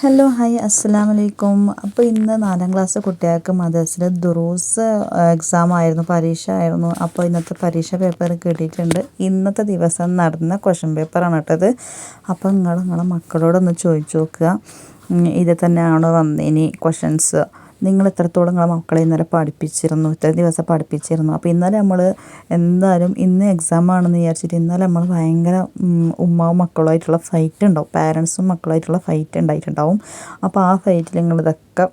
Hello hi അസ്സലാമു അലൈക്കും. അപ്പോൾ ഇന്ന് 4ാം ക്ലാസ് കുട്ടികൾക്ക് മദ്രസയിൽ ദുറൂസ് എക്സാം ആയിരുന്നു, പരീക്ഷ ആയിരുന്നു. അപ്പോൾ ഇന്നത്തെ പരീക്ഷ പേപ്പർ കിട്ടിയിട്ടുണ്ട്. ഇന്നത്തെ ദിവസം നടന്ന ക്വസ്റ്റ്യൻ പേപ്പറാണ് കേട്ടത്. അപ്പോൾ നിങ്ങളെ മക്കളോടൊന്ന് ചോദിച്ചു നോക്കുക, ഇത് തന്നെയാണോ വന്നിനി ക്വസ്റ്റ്യൻസ്, നിങ്ങൾ എത്രത്തോളം നിങ്ങളെ മക്കളെ ഇന്നലെ പഠിപ്പിച്ചിരുന്നു, ഇത്ര ദിവസം പഠിപ്പിച്ചിരുന്നു. അപ്പോൾ ഇന്നലെ നമ്മൾ എന്തായാലും ഇന്ന് എക്സാം ആണെന്ന് വിചാരിച്ചിട്ട് ഇന്നലെ നമ്മൾ ഭയങ്കര ഉമ്മാവും മക്കളുമായിട്ടുള്ള ഫൈറ്റ് ഉണ്ടാവും, പാരൻസും മക്കളുമായിട്ടുള്ള ഫൈറ്റ് ഉണ്ടായിട്ടുണ്ടാവും. അപ്പോൾ ആ ഫൈറ്റിൽ നിങ്ങളിതൊക്കെ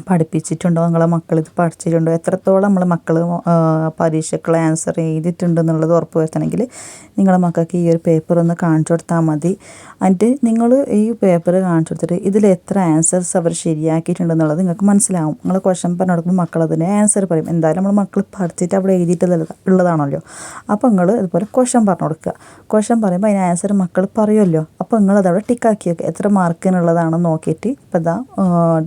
പഠിപ്പിച്ചിട്ടുണ്ടോ, നിങ്ങളെ മക്കൾ ഇത് പഠിച്ചിട്ടുണ്ടോ, എത്രത്തോളം നമ്മളെ മക്കൾ പരീക്ഷയ്ക്കുള്ള ആൻസർ എഴുതിയിട്ടുണ്ട് എന്നുള്ളത് ഉറപ്പ് വരുത്തണമെങ്കിൽ നിങ്ങളെ മക്കൾക്ക് ഈ ഒരു പേപ്പർ ഒന്ന് കാണിച്ചു കൊടുത്താൽ മതി. എന്നിട്ട് നിങ്ങൾ ഈ പേപ്പർ കാണിച്ചു കൊടുത്തിട്ട് ഇതിൽ എത്ര ആൻസേഴ്സ് അവർ ശരിയാക്കിയിട്ടുണ്ടെന്നുള്ളത് നിങ്ങൾക്ക് മനസ്സിലാവും. നിങ്ങൾ ക്വസ്റ്റ്യൻ പറഞ്ഞു കൊടുക്കുമ്പോൾ മക്കൾ അതിന് ആൻസർ പറയും. എന്തായാലും നമ്മൾ മക്കൾ പഠിച്ചിട്ട് അവിടെ എഴുതിയിട്ടുള്ളതാണല്ലോ. അപ്പോൾ നിങ്ങൾ ഇതുപോലെ ക്വസ്റ്റ്യൻ പറഞ്ഞു കൊടുക്കുക. ക്വസ്റ്റ്യൻ പറയുമ്പോൾ അതിന് ആൻസർ മക്കൾ പറയുമല്ലോ. അപ്പോൾ നിങ്ങളതവിടെ ടിക്കാക്കി വെക്കുക. എത്ര മാർക്കിനുള്ളതാണെന്ന് നോക്കിയിട്ട് ഇപ്പോൾ ഇതാ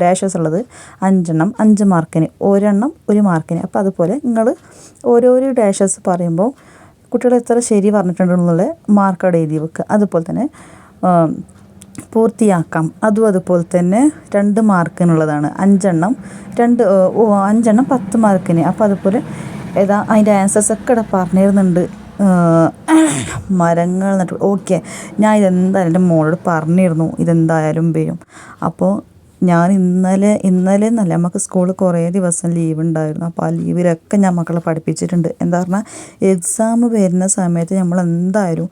ഡാഷസ് ഉള്ളത് 5 എണ്ണം 5 മാർക്കിന്, ഒരെണ്ണം 1 മാർക്കിന്. അപ്പോൾ അതുപോലെ നിങ്ങൾ ഓരോരോ ഡാഷസ് പറയുമ്പോൾ കുട്ടികൾ എത്ര ശരി പറഞ്ഞിട്ടുണ്ടെന്നുള്ള മാർക്ക് അവിടെ എഴുതി വെക്കുക. അതുപോലെ തന്നെ പൂർത്തിയാക്കാം, അതുപോലെ തന്നെ 2 മാർക്കിനുള്ളതാണ്. 5 എണ്ണം 10 മാർക്കിന്. അപ്പോൾ അതുപോലെ അതിൻ്റെ ആൻസേഴ്സൊക്കെ ഇവിടെ പറഞ്ഞിരുന്നുണ്ട്. മരങ്ങൾ നട്ടു. ഓക്കെ, ഞാൻ ഇതെന്തായാലും എൻ്റെ മോളോട് പറഞ്ഞിരുന്നു ഇതെന്തായാലും വരും. അപ്പോൾ ഞാൻ ഇന്നലെ എന്നല്ല, നമുക്ക് സ്കൂളിൽ കുറേ ദിവസം ലീവ് ഉണ്ടായിരുന്നു. അപ്പോൾ ആ ലീവിലൊക്കെ ഞാൻ മക്കളെ പഠിപ്പിച്ചിട്ടുണ്ട്. എന്താ പറഞ്ഞാൽ എക്സാം വരുന്ന സമയത്ത് നമ്മൾ എന്തായാലും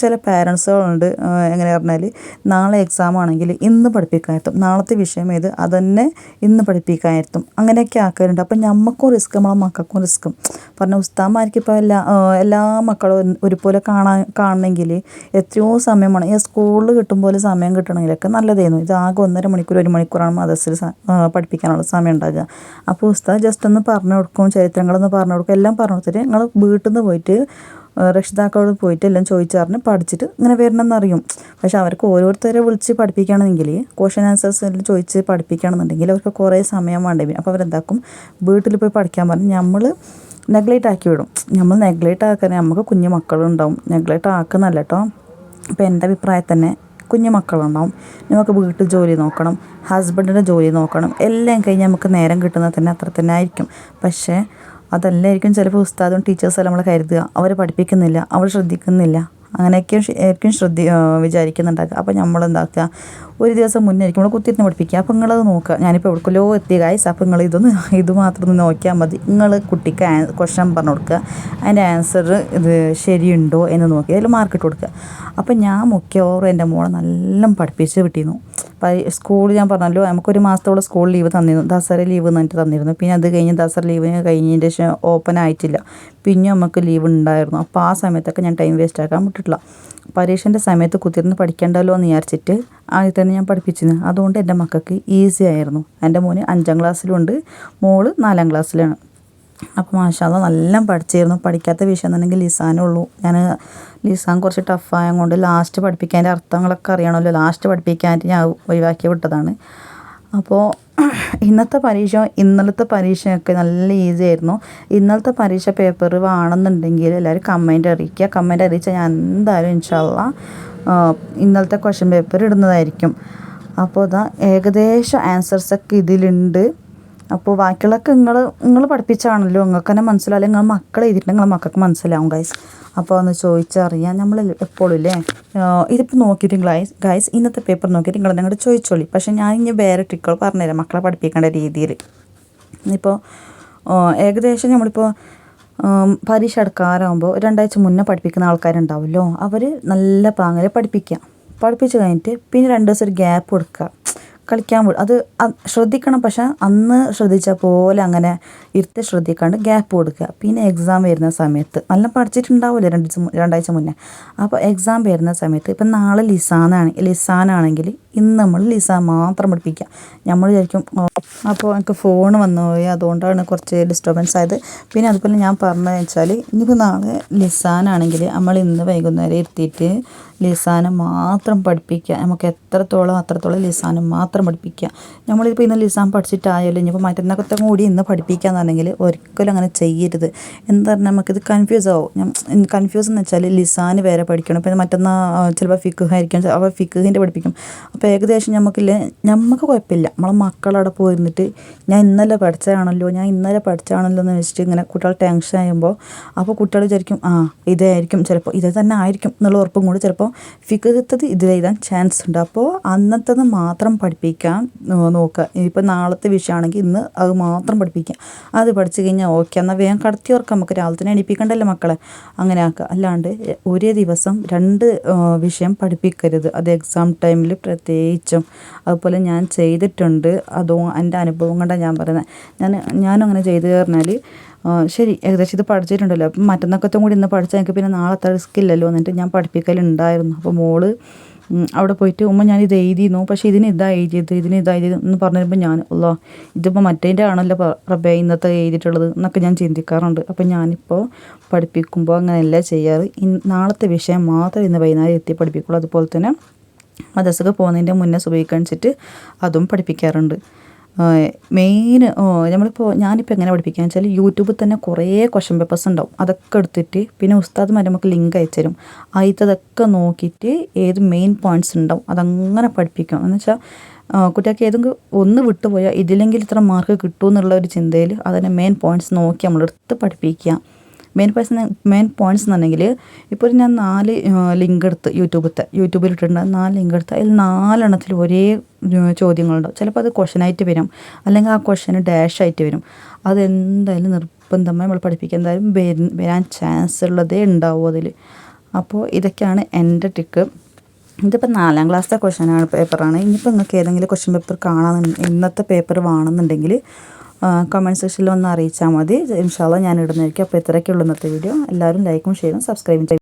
ചില പാരൻസുകളുണ്ട്, എങ്ങനെ പറഞ്ഞാൽ നാളെ എക്സാം ആണെങ്കിൽ ഇന്ന് പഠിപ്പിക്കാനിരുത്തും, നാളത്തെ വിഷയം ഏത് അതന്നെ ഇന്ന് പഠിപ്പിക്കാനിരുത്തും, അങ്ങനെയൊക്കെ ആക്കാറുണ്ട്. അപ്പം നമുക്കും റിസ്ക്, നമ്മളെ മക്കൾക്കും റിസ്ക്കും. പറഞ്ഞ ഉസ്താദ്മാർക്ക് ഇപ്പോൾ എല്ലാ മക്കളും ഒരുപോലെ കാണണമെങ്കിൽ എത്രയോ സമയമാണ്. ഈ സ്കൂളിൽ കിട്ടും പോലെ സമയം കിട്ടണമെങ്കിലൊക്കെ നല്ലതായിരുന്നു. ഇത് ആകെ 1.5 മണിക്കൂർ 1 മണിക്കൂറാണ് മദ്രസയിൽ പഠിപ്പിക്കാനുള്ള സമയം ഉണ്ടാകുക. അപ്പോൾ ഉസ്താദ് ജസ്റ്റ് ഒന്ന് പറഞ്ഞു കൊടുക്കും, ചരിത്രങ്ങളൊന്ന് പറഞ്ഞു കൊടുക്കും, എല്ലാം പറഞ്ഞു കൊടുത്തിട്ട് നിങ്ങൾ വീട്ടിൽ നിന്ന് പോയിട്ട് രക്ഷിതാക്കളോട് പോയിട്ട് എല്ലാം ചോദിച്ചറിഞ്ഞ് പഠിച്ചിട്ട് ഇങ്ങനെ വരണമെന്നറിയും. പക്ഷെ അവർക്ക് ഓരോരുത്തരെ വിളിച്ച് പഠിപ്പിക്കുകയാണെന്നെങ്കിൽ ക്വസ്റ്റ്യൻ ആൻസേഴ്സ് എല്ലാം ചോദിച്ച് പഠിപ്പിക്കുകയാണെന്നുണ്ടെങ്കിൽ അവർക്ക് കുറേ സമയം വേണ്ടി വരും. അപ്പോൾ അവരെന്താക്കും, വീട്ടിൽ പോയി പഠിക്കാൻ പറഞ്ഞ് നമ്മൾ നെഗ്ലേറ്റ് ആക്കി വിടും. നമ്മൾ നെഗ്ലേറ്റ് ആക്കാൻ നമുക്ക് കുഞ്ഞു മക്കളുണ്ടാവും, നെഗ്ലേറ്റ് ആക്കുന്നല്ല കേട്ടോ. അപ്പോൾ എൻ്റെ അഭിപ്രായത്തിൽ തന്നെ കുഞ്ഞു മക്കളുണ്ടാവും, നമുക്ക് വീട്ടിൽ ജോലി നോക്കണം, ഹസ്ബൻഡിൻ്റെ ജോലി നോക്കണം, എല്ലാം കഴിഞ്ഞ് നമുക്ക് നേരം കിട്ടുന്നത് തന്നെ അത്ര തന്നെ ആയിരിക്കും. പക്ഷേ അതല്ലായിരിക്കും ചിലപ്പോൾ ഉസ്താദും ടീച്ചേഴ്സും നമ്മൾ കരുതുക, അവർ പഠിപ്പിക്കുന്നില്ല, അവർ ശ്രദ്ധിക്കുന്നില്ല, അങ്ങനെയൊക്കെ ആയിരിക്കും വിചാരിക്കുന്നുണ്ടാക്കുക. അപ്പോൾ നമ്മളെന്താക്കുക, ഒരു ദിവസം മുന്നേ ആയിരിക്കും നമ്മൾ കുത്തിയിരുന്ന് പഠിപ്പിക്കുക. അപ്പോൾ നിങ്ങളത് നോക്കുക, ഞാനിപ്പോൾ എവിടേക്കല്ലോ എത്തിയ ഗൈസ്. അപ്പോൾ നിങ്ങൾ ഇത് മാത്രം ഒന്ന് നോക്കിയാൽ മതി. നിങ്ങൾ കുട്ടിക്ക് ക്വസ്റ്റ്യൻ പറഞ്ഞു കൊടുക്കുക, അതിൻ്റെ ആൻസർ ഇത് ശരിയുണ്ടോ എന്ന് നോക്കി അതിൽ മാർക്ക് ഇട്ട് കൊടുക്കുക. അപ്പോൾ ഞാൻ മിക്കവാറും എൻ്റെ മോളെ നല്ല പഠിപ്പിച്ച് വിട്ടിരുന്നു. സ്കൂൾ ഞാൻ പറഞ്ഞല്ലോ, നമുക്കൊരു മാസത്തോളം സ്കൂൾ ലീവ് തന്നിരുന്നു, ദസറ ലീവ് എന്നിട്ട് തന്നിരുന്നു. പിന്നെ അത് കഴിഞ്ഞ് ദസറ ലീവിന് കഴിഞ്ഞതിൻ്റെ ശേഷം ഓപ്പൺ ആയിട്ടില്ല, പിന്നെ നമുക്ക് ലീവ് ഉണ്ടായിരുന്നു. അപ്പോൾ ആ സമയത്തൊക്കെ ഞാൻ ടൈം വേസ്റ്റ് ആക്കാൻ വിട്ടിട്ടില്ല. പരീക്ഷൻ്റെ സമയത്ത് കുത്തിരുന്ന് പഠിക്കണ്ടല്ലോ എന്ന് വിചാരിച്ചിട്ട് ആദ്യം തന്നെ ഞാൻ പഠിപ്പിച്ചിരുന്നു. അതുകൊണ്ട് എൻ്റെ മക്കൾക്ക് ഈസി ആയിരുന്നു. എൻ്റെ മോന് 5ാം ക്ലാസ്സിലുണ്ട്, മോള് 4ാം ക്ലാസ്സിലാണ്. അപ്പോൾ മാഷാ അല്ലാഹ് നല്ല പഠിച്ചിരുന്നു. പഠിക്കാത്ത വിഷയം എന്നുണ്ടെങ്കിൽ ലിസാനേ ഉള്ളൂ. ഞാൻ ലിസാൻ കുറച്ച് ടഫായത് കൊണ്ട് ലാസ്റ്റ് പഠിപ്പിക്കാൻ്റെ അർത്ഥങ്ങളൊക്കെ അറിയണമല്ലോ, ലാസ്റ്റ് പഠിപ്പിക്കാനായിട്ട് ഞാൻ ഒഴിവാക്കി വിട്ടതാണ്. അപ്പോൾ ഇന്നലത്തെ പരീക്ഷയൊക്കെ നല്ല ഈസി ആയിരുന്നു. ഇന്നലത്തെ പരീക്ഷ പേപ്പർ വേണമെന്നുണ്ടെങ്കിൽ എല്ലാവരും കമൻറ്റ് അറിയിക്കുക. കമൻറ്റ് അറിയിച്ചാൽ ഞാൻ എന്തായാലും ഇൻഷാ അല്ലാഹ് ഇന്നലത്തെ ക്വസ്റ്റ്യൻ പേപ്പർ ഇടുന്നതായിരിക്കും. അപ്പോൾ ഏകദേശം ആൻസേഴ്സൊക്കെ ഇതിലുണ്ട്. അപ്പോൾ ബാക്കിയുള്ളതൊക്കെ നിങ്ങൾ പഠിപ്പിച്ചാണല്ലോ, നിങ്ങൾക്ക് തന്നെ മനസ്സിലാവില്ല. നിങ്ങൾ മക്കളെ എഴുതിയിട്ടുണ്ടെങ്കിൽ നിങ്ങളെ മക്കൾക്ക് മനസ്സിലാവും ഗൈസ്. അപ്പോൾ ഒന്ന് ചോദിച്ചറിയാം. നമ്മൾ എപ്പോഴും ഇല്ലേ ഇതിപ്പോൾ നോക്കിയിട്ട് ഗൈസ് ഇന്നത്തെ പേപ്പർ നോക്കിയിട്ട് നിങ്ങൾ ഞങ്ങളുടെ ചോദിച്ചോളി. പക്ഷേ ഞാൻ ഇനി വേറെ ട്രിക്കുകൾ പറഞ്ഞുതരാം മക്കളെ പഠിപ്പിക്കേണ്ട രീതിയിൽ. ഇപ്പോൾ ഏകദേശം നമ്മളിപ്പോൾ പരീക്ഷ എടുക്കാറാകുമ്പോൾ 2 ആഴ്ച മുന്നേ പഠിപ്പിക്കുന്ന ആൾക്കാരുണ്ടാവുമല്ലോ, അവർ നല്ല പാങ്ങിൽ പഠിപ്പിച്ച് കഴിഞ്ഞിട്ട് പിന്നെ 2 ദിവസം ഒരു ഗ്യാപ്പ് കൊടുക്കുക, കളിക്കാൻ അത് ശ്രദ്ധിക്കണം. പക്ഷേ അന്ന് ശ്രദ്ധിച്ച പോലെ അങ്ങനെ ശ്രദ്ധിക്കാണ്ട് ഗ്യാപ്പ് കൊടുക്കുക. പിന്നെ എക്സാം വരുന്ന സമയത്ത് നല്ല പഠിച്ചിട്ടുണ്ടാവില്ല 2 ആഴ്ച മുന്നേ. അപ്പോൾ എക്സാം വരുന്ന സമയത്ത് ഇപ്പം നാളെ ലിസാനാണെങ്കിൽ ഇന്ന് നമ്മൾ ലിസാൻ മാത്രം പഠിപ്പിക്കുക. നമ്മൾ വിചാരിക്കും അപ്പോൾ എനിക്ക് ഫോൺ വന്നു പോയി, അതുകൊണ്ടാണ് കുറച്ച് ഡിസ്റ്റർബൻസ് ആയത്. പിന്നെ അതുപോലെ ഞാൻ പറഞ്ഞതെന്ന് വെച്ചാൽ ഇനിയിപ്പോൾ നാളെ ലിസാനാണെങ്കിൽ നമ്മൾ ഇന്ന് വൈകുന്നേരം ഇരുത്തിയിട്ട് ലിസാനെ മാത്രം പഠിപ്പിക്കുക. നമുക്ക് അത്രത്തോളം ലിസാനെ മാത്രം പഠിപ്പിക്കുക. നമ്മളിപ്പോൾ ഇന്ന് ലിസാൻ പഠിച്ചിട്ടായാലും ഇനിയിപ്പോൾ മറ്റന്നൊക്കെ കൂടി ഇന്ന് പഠിപ്പിക്കുക എന്നുണ്ടെങ്കിൽ ഒരിക്കലും അങ്ങനെ ചെയ്യരുത്. എന്താ പറഞ്ഞാൽ നമുക്കിത് കൺഫ്യൂസ് ആവും. കൺഫ്യൂസ് എന്ന് വെച്ചാൽ ലിസാന് വേറെ പഠിക്കണം, പിന്നെ മറ്റന്നാ ചിലപ്പോൾ ഫിഖ് ആയിരിക്കും, അപ്പോൾ ഫിഖിൻ്റെ പഠിപ്പിക്കും. അപ്പോൾ ഏകദേശം നമുക്ക് കുഴപ്പമില്ല. നമ്മളെ മക്കളവിടെ പോയിരുന്നിട്ട് ഞാൻ ഇന്നലെ പഠിച്ചതാണല്ലോ എന്ന് വെച്ചിട്ട് ഇങ്ങനെ കുട്ടികൾ ടെൻഷൻ ആകുമ്പോൾ അപ്പോൾ കുട്ടികൾ വിചാരിക്കും ഇതായിരിക്കും, ചിലപ്പോൾ ഇത് തന്നെ ആയിരിക്കും എന്നുള്ള ഉറപ്പും കൂടി ചിലപ്പോൾ ഫിഖ്ഹത്തത് ഇതിലെഴുതാൻ ചാൻസ് ഉണ്ട്. അപ്പോൾ അന്നത്തത് മാത്രം പഠിപ്പിക്കാൻ നോക്കുക. ഇപ്പോൾ നാളത്തെ വിഷയമാണെങ്കിൽ ഇന്ന് അത് മാത്രം പഠിപ്പിക്കുക. അത് പഠിച്ചു കഴിഞ്ഞാൽ ഓക്കെ, എന്നാൽ വേഗം കടത്തി ഓർക്കാം, നമുക്ക് രാവിലെ തന്നെ എണീപ്പിക്കണ്ടല്ലോ മക്കളെ. അങ്ങനെ ആക്കുക. അല്ലാണ്ട് ഒരേ ദിവസം 2 വിഷയം പഠിപ്പിക്കരുത്. അത് എക്സാം ടൈമിൽ പ്രത്യേകിച്ചും. അതുപോലെ ഞാൻ ചെയ്തിട്ടുണ്ട്. അതോ എൻ്റെ അനുഭവം കൊണ്ടാണ് ഞാൻ പറയുന്നത്. ഞാനും അങ്ങനെ ചെയ്തു പറഞ്ഞാൽ ശരി ഏകദേശം ഇത് പഠിച്ചിട്ടുണ്ടല്ലോ, അപ്പം മറ്റന്നൊക്കത്തും കൂടി ഇന്ന് പഠിച്ചാൽ എനിക്ക് പിന്നെ നാളെ അത്ര റിസ്ക് ഇല്ലല്ലോ എന്നിട്ട് ഞാൻ പഠിപ്പിക്കലുണ്ടായിരുന്നു. അപ്പോൾ മോള് അവിടെ പോയിട്ട് ഞാൻ ഇത് എഴുതിയിരുന്നു, പക്ഷേ ഇതിന് ഇതാ എഴുതിയത് എന്ന് പറഞ്ഞിരുമ്പോൾ ഞാൻ ഇതിപ്പോൾ മറ്റേൻ്റെ ആണല്ലോ റബ്ബേ ഇന്നത്തെ എഴുതിയിട്ടുള്ളത് എന്നൊക്കെ ഞാൻ ചിന്തിക്കാറുണ്ട്. അപ്പോൾ ഞാനിപ്പോൾ പഠിപ്പിക്കുമ്പോൾ അങ്ങനെയല്ല ചെയ്യാറ്. നാളത്തെ വിഷയം മാത്രം ഇന്ന് വൈകുന്നേരം എത്തി പഠിപ്പിക്കുള്ളൂ. അതുപോലെ തന്നെ മദ്രസക്ക് പോകുന്നതിൻ്റെ മുന്നേ സുബഹിക്കണിച്ചിട്ട് അതും പഠിപ്പിക്കാറുണ്ട്. മെയിൻ ഞാനിപ്പോൾ എങ്ങനെ പഠിപ്പിക്കുകയെന്ന് വെച്ചാൽ യൂട്യൂബിൽ തന്നെ കുറേ ക്വസ്റ്റ്യൻ പേപ്പേഴ്സ് ഉണ്ടാവും. അതൊക്കെ എടുത്തിട്ട് പിന്നെ ഉസ്താദ്മാർ നമുക്ക് ലിങ്ക് അയച്ചു തരും. അതിലതൊക്കെ നോക്കിയിട്ട് ഏത് മെയിൻ പോയിൻറ്റ്സ് ഉണ്ടാവും അതങ്ങനെ പഠിപ്പിക്കും. എന്ന് വെച്ചാൽ കുട്ടികൾക്ക് ഏതെങ്കിലും ഒന്ന് വിട്ടുപോയാൽ ഇതിലെങ്കിൽ ഇത്ര മാർക്ക് കിട്ടുമെന്നുള്ള ഒരു ചിന്തയിൽ അതിനെ മെയിൻ പോയിൻറ്റ്സ് നോക്കി നമ്മളെടുത്ത് പഠിപ്പിക്കുക. മെയിൻ പോയിൻറ്റ്സ് എന്നുണ്ടെങ്കിൽ ഇപ്പോൾ ഞാൻ 4 ലിങ്ക് എടുത്ത് യൂട്യൂബിൽ ഇട്ടിട്ടുണ്ട്. 4 ലിങ്ക് എടുത്ത് അതിൽ 4 എണ്ണത്തിൽ ഒരേ ചോദ്യങ്ങളുണ്ടാവും. ചിലപ്പോൾ അത് ക്വസ്റ്റനായിട്ട് വരും, അല്ലെങ്കിൽ ആ ക്വസ്റ്റന് ഡാഷായിട്ട് വരും. അതെന്തായാലും നിർബന്ധമായി നമ്മൾ പഠിപ്പിക്കുക. എന്തായാലും വരാൻ ചാൻസ് ഉള്ളതേ ഉണ്ടാവും അതിൽ. അപ്പോൾ ഇതൊക്കെയാണ് എൻ്റെ ട്രിക്ക്. ഇതിപ്പോൾ 4ാം ക്ലാസ്സിലെ പേപ്പറാണ്. ഇനിയിപ്പോൾ നിങ്ങൾക്ക് ഏതെങ്കിലും ക്വസ്റ്റ്യൻ പേപ്പർ ഇന്നത്തെ പേപ്പർ വേണമെന്നുണ്ടെങ്കിൽ കമൻറ്റ് സെക്ഷനിൽ ഒന്ന് അറിയിച്ചാൽ മതി. ഇൻഷാ അല്ലാഹ് ഞാൻ ഇടുന്നതായിരിക്കും. അപ്പോൾ ഇത്രയൊക്കെയുള്ളൂ ഇന്നത്തെ വീഡിയോ. എല്ലാവരും ലൈക്കും ഷെയറും സബ്സ്ക്രൈബും ചെയ്യും.